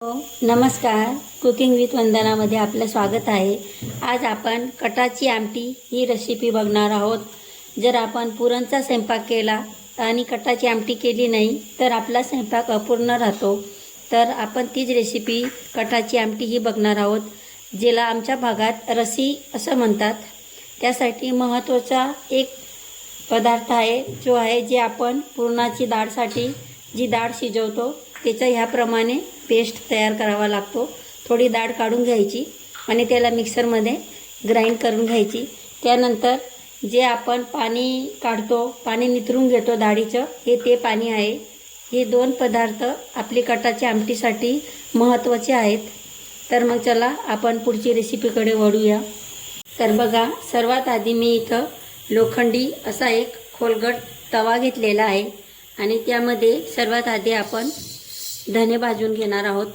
हो, नमस्कार. Cooking with वंदनामध्ये आपलं स्वागत आहे. आज आपण कटाची आमटी ही रेसिपी बघणार आहोत. जर आपण पुरणचा स्वयंपाक केला आणि कटाची आमटी केली नाही तर आपला स्वयंपाक अपूर्ण राहतो. तर आपण तीच रेसिपी कटाची आमटी ही बघणार आहोत, जिला आमच्या भागात रसी असं म्हणतात. त्यासाठी महत्त्वाचा एक पदार्थ आहे, जो आहे जे आपण पुरणाची डाळसाठी जी डाळ शिजवतो त्याचा ह्याप्रमाणे पेस्ट तयार करावा लागतो. थोडी डाळ काढून घ्यायची आणि त्याला मिक्सरमध्ये ग्राइंड करून घ्यायची. त्यानंतर जे आपण पाणी काढतो, पाणी निथरून घेतो डाळीचं, ते पाणी आहे. हे दोन पदार्थ आपली कटाच्या आमटीसाठी महत्त्वाचे आहेत. तर मग चला आपण पुढची रेसिपीकडे वळूया. तर बघा, सर्वात आधी मी इथं लोखंडी असा एक खोलगट तवा घेतलेला आहे आणि त्यामध्ये सर्वात आधी आपण धने भाजून घेणार आहोत.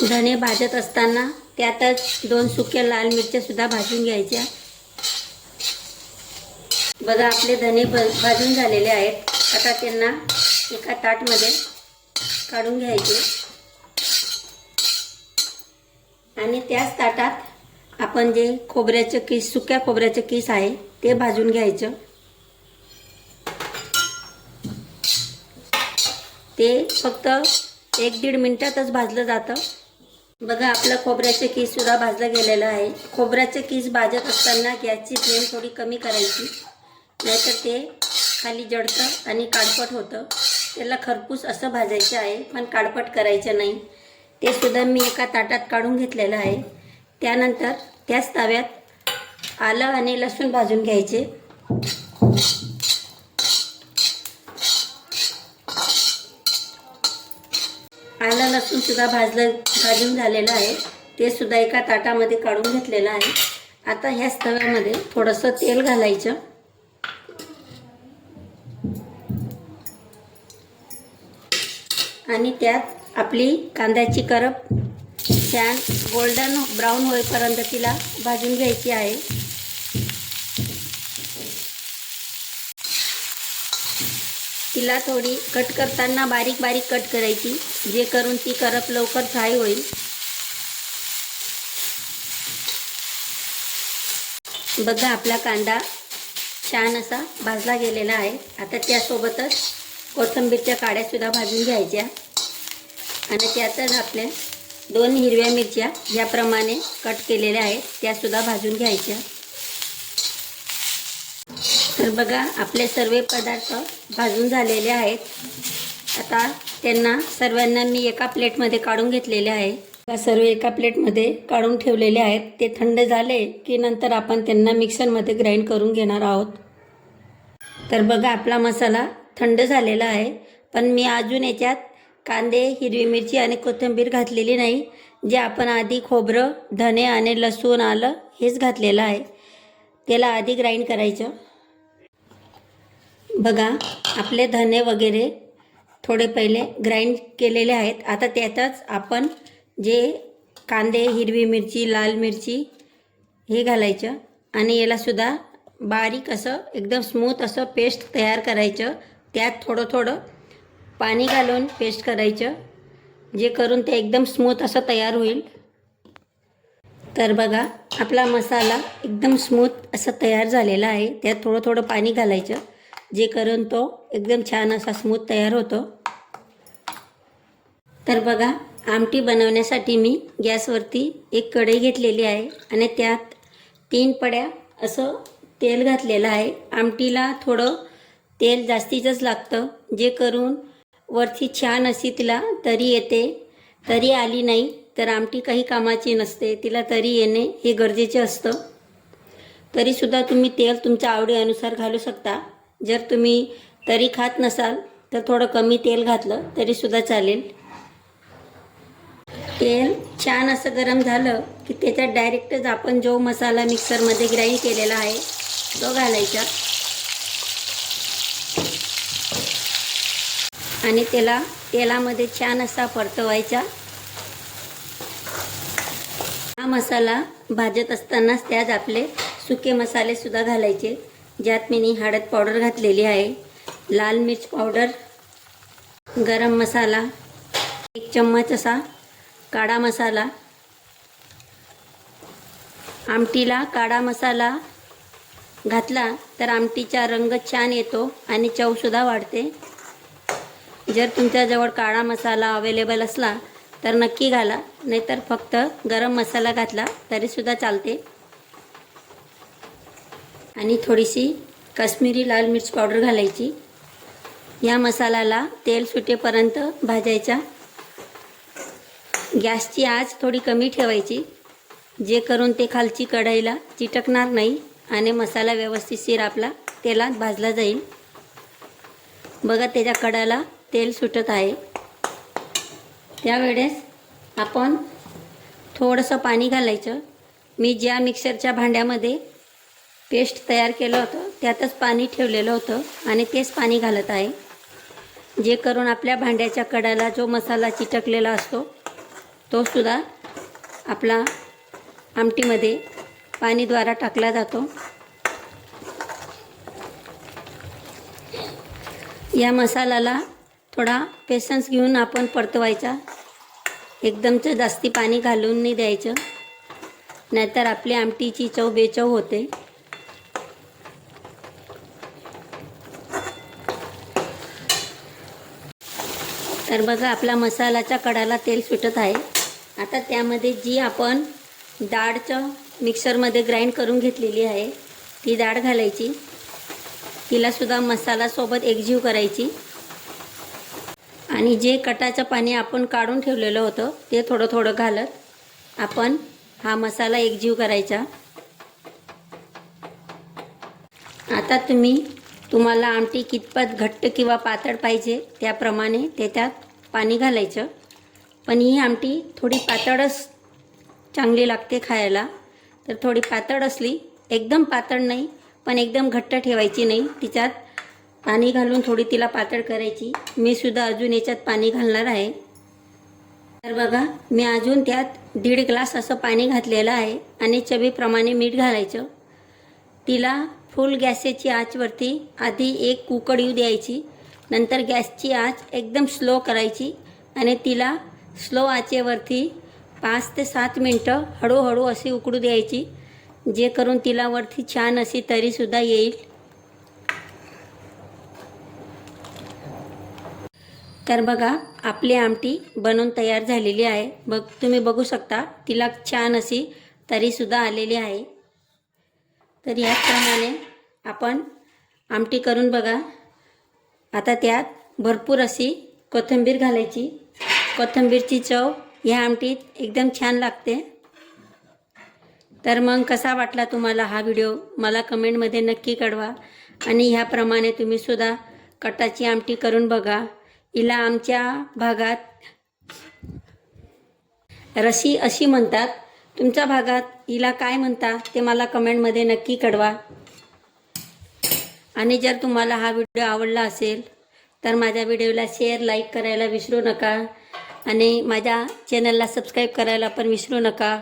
धने भाजत असताना त्यातच 2 सुक्या लाल मिरच्या सुद्धा भाजून घ्यायच्या. बघा, आपले धने भाजून झालेले आहेत. आता त्यांना एका ताटमध्ये काढून घ्यायचे आणि त्याच ताटात आपण जे खोबऱ्याचं किस, सुक्या खोबऱ्याचं किस आहे ते भाजून घ्यायचं. ते फक्त 1-1.5 मिनिटातच भाजलं जातं. बघा, आपलं खोबऱ्याचे किससुद्धा भाजलं गेलेलं आहे. खोबऱ्याचे किस भाजत असताना गॅसची फ्लेम थोडी कमी करायची, नाहीतर ते खाली जळतं आणि काळपट होतं. त्याला खरपूस असं भाजायचं आहे, पण काळपट करायचं नाही. ते सुद्धा मी एका ताटात काढून घेतलेलं आहे. त्यानंतर त्याच तव्यात आलं आणि लसूण भाजून घ्यायचे. आलं लसूण सुद्धा भाजून झालेलं आहे. ते सुद्धा एका ताटामध्ये काढून घेतलेलं आहे. आता ह्याच तव्यामध्ये थोडंसं तेल घालायचं आणि त्यात आपली कांद्याची करप छान गोल्डन ब्राऊन होईपर्यंत तिला भाजून घ्यायची आहे. तिला थोडी कट करताना बारीक बारीक कट करायची, जे करून ती करप लवकर फ्राय होईल. बघा, आपला कांदा छान असा भाजला गेलेला आहे. आता त्यासोबतच कोथिंबीरच्या काड्यासुद्धा भाजून घ्यायच्या आणि त्यातच आपल्या 2 हिरव्या मिरच्या याप्रमाणे कट केलेल्या आहेत त्यासुद्धा भाजून घ्यायच्या. तर बघा, आपले सर्व पदार्थ भाजून झालेले आहेत. आता त्यांना सर्वांना मी एका प्लेटमध्ये काढून घेतलेले आहे. सर्व एका प्लेटमध्ये काढून ठेवलेले आहेत. ते थंड झाले की नंतर आपण त्यांना मिक्सरमध्ये ग्राइंड करून घेणार आहोत. तर बघा, आपला मसाला थंड झालेला आहे, पण मी अजून याच्यात कांदे, हिरवी मिरची आणि कोथिंबीर घातलेली नाही. जे आपण आधी खोबरं, धने आणि लसूण, आलं हेच घातलेलं आहे. त्याला आधी ग्राइंड करायचं. बघा, आपले धने वगैरे थोडे पहिले ग्राइंड केलेले आहेत. आता त्यातच आपण जे कांदे, हिरवी मिरची, लाल मिरची हे घालायचं आणि यालासुद्धा बारीक असं एकदम स्मूथ असं पेस्ट तयार करायचं. त्यात थोडं थोडं पाणी घालून पेस्ट करायचं, जे करून ते एकदम स्मूथ असं तयार होईल. तर बघा, आपला मसाला एकदम स्मूथ असं तयार झालेला आहे. त्यात थोडं थोडं पाणी घालायचं, जे करून तो एकदम छान असा स्मूथ तयार होतो. तर बघा, आमटी बनवण्यासाठी मी गॅसवरती एक कढई घेतलेली आहे आणि त्यात 3 पड्या असं तेल घातलेलं आहे. आमटीला थोडं तेल जास्तीचंच लागतं, जे करून वरती छान अशी तिला तरी येते. तरी आली नाही तर आमटी काही कामाची नसते. तिला तरी येणे हे गरजेचे असतं. तरीसुद्धा तुम्ही तेल तुमच्या आवडीनुसार घालू शकता. जर तुम्ही तरी खात नसाल तर थोडं कमी तेल घातलं तरीसुद्धा चालेल. तेल छान असं गरम झालं की त्याच्यात डायरेक्टच आपण जो मसाला मिक्सरमध्ये ग्राइंड केलेला आहे तो घालायचा आणि त्याला तेलामध्ये छान असा परतवायचा. हा मसाला भाजत असतानाच त्यात आपले सुके मसालेसुद्धा घालायचे, ज्यात मी हळद पावडर घातलेली आहे, लाल मिर्च पावडर, गरम मसाला, 1 चम्मच असा काळा मसाला. आमटीला काळा मसाला घातला तर आमटीचा रंग छान येतो आणि चवसुद्धा वाढते. जर तुमच्याजवळ काळा मसाला अवेलेबल असला तर नक्की घाला, नाहीतर फक्त गरम मसाला घातला तरीसुद्धा चालते. आणि थोडीशी काश्मीरी लाल मिर्च पावडर घालायची. या मसाल्याला तेल सुटेपर्यंत भाजायचा. गॅसची आच थोडी कमी ठेवायची, जे करून ते खालची कढईला चिटकणार नाही आणि मसाला व्यवस्थितशीर आपला तेलात भाजला जाईल. बघा त्याच्या कडाला तेल सुटत आहे. त्यावेळेस आपण थोडंसं पाणी घालायचं. मी ज्या मिक्सरच्या भांड्यामध्ये पेस्ट तयार केलं होतं त्यातच पाणी ठेवलेलं होतं आणि तेच पाणी घालत आहे, जे करून आपल्या भांड्याच्या कडाला जो मसाला चिटकलेला असतो तो सुद्धा आपला आमटीमध्ये पाणीद्वारा टाकला जातो. या मसाल्याला थोडा पेशन्स घेऊन आपण परतवायचा. एकदमच जास्ती पाणी घालून नाही द्यायचं, नाहीतर आपली आमटीची चव बेचव होते. तर बघा आपला मसाल्याच्या कडाला तेल सुटत आहे. आता त्यामध्ये जी आपण डाळचं मिक्सरमध्ये ग्राइंड करून घेतलेली आहे ती डाळ घालायची. तिलासुद्धा मसाल्यासोबत एकजीव करायची. आणि जे कटाचं पाणी आपण काढून ठेवलेलं होतं ते थोडं थोडं घालत आपण हा मसाला एकजीव करायचा. आता तुम्हाला आमटी कितपत घट्ट किंवा पातळ पाहिजे त्याप्रमाणे त्याच्यात पाणी घालायचं. पण ही आमटी थोडी पातळच चांगली लागते खायला. तर थोडी पातळ असली, एकदम पातळ नाही पण एकदम घट्ट ठेवायची नाही. तिच्यात पाणी घालून थोडी तिला पातळ करायची. मी सुद्धा अजून याच्यात पाणी घालणार आहे. तर बघा मी अजून त्यात 1.5 ग्लास असं पाणी घातलेलं आहे आणि चवीप्रमाणे मीठ घालायचं. तिला फुल गॅसची आचवरती आधी एक उकड येऊ द्यायची. नंतर गॅसची आच एकदम स्लो करायची आणि तिला स्लो आचेवरती 5 ते 7 मिनटं हळूहळू अशी उकडू द्यायची, जे करून तिला वरती छान अशी तरीसुद्धा येईल. तर बघा आपली आमटी बनवून तयार झालेली आहे. तुम्ही बघू शकता तिला छान अशी तरीसुद्धा आलेली आहे. तर याप्रमाणे आपण आमटी करून बघा. आता त्यात भरपूर अशी कोथिंबीर घालायची. कोथिंबीरची चव ह्या आमटीत एकदम छान लागते. तर मग कसा वाटला तुम्हाला हा व्हिडिओ मला कमेंटमध्ये नक्की कळवा. आणि ह्याप्रमाणे तुम्हीसुद्धा कटाची आमटी करून बघा. हिला आमच्या भागात रशी अशी म्हणतात. तुमच्या भागात हिला काय म्हणता ते मला कमेंटमध्ये नक्की कळवा. आणि जर तुम्हाला हा व्हिडिओ आवडला असेल तर माझ्या व्हिडिओला शेअर, लाईक करायला विसरू नका. आणि माझ्या चॅनलला सबस्क्राईब करायला पण विसरू नका.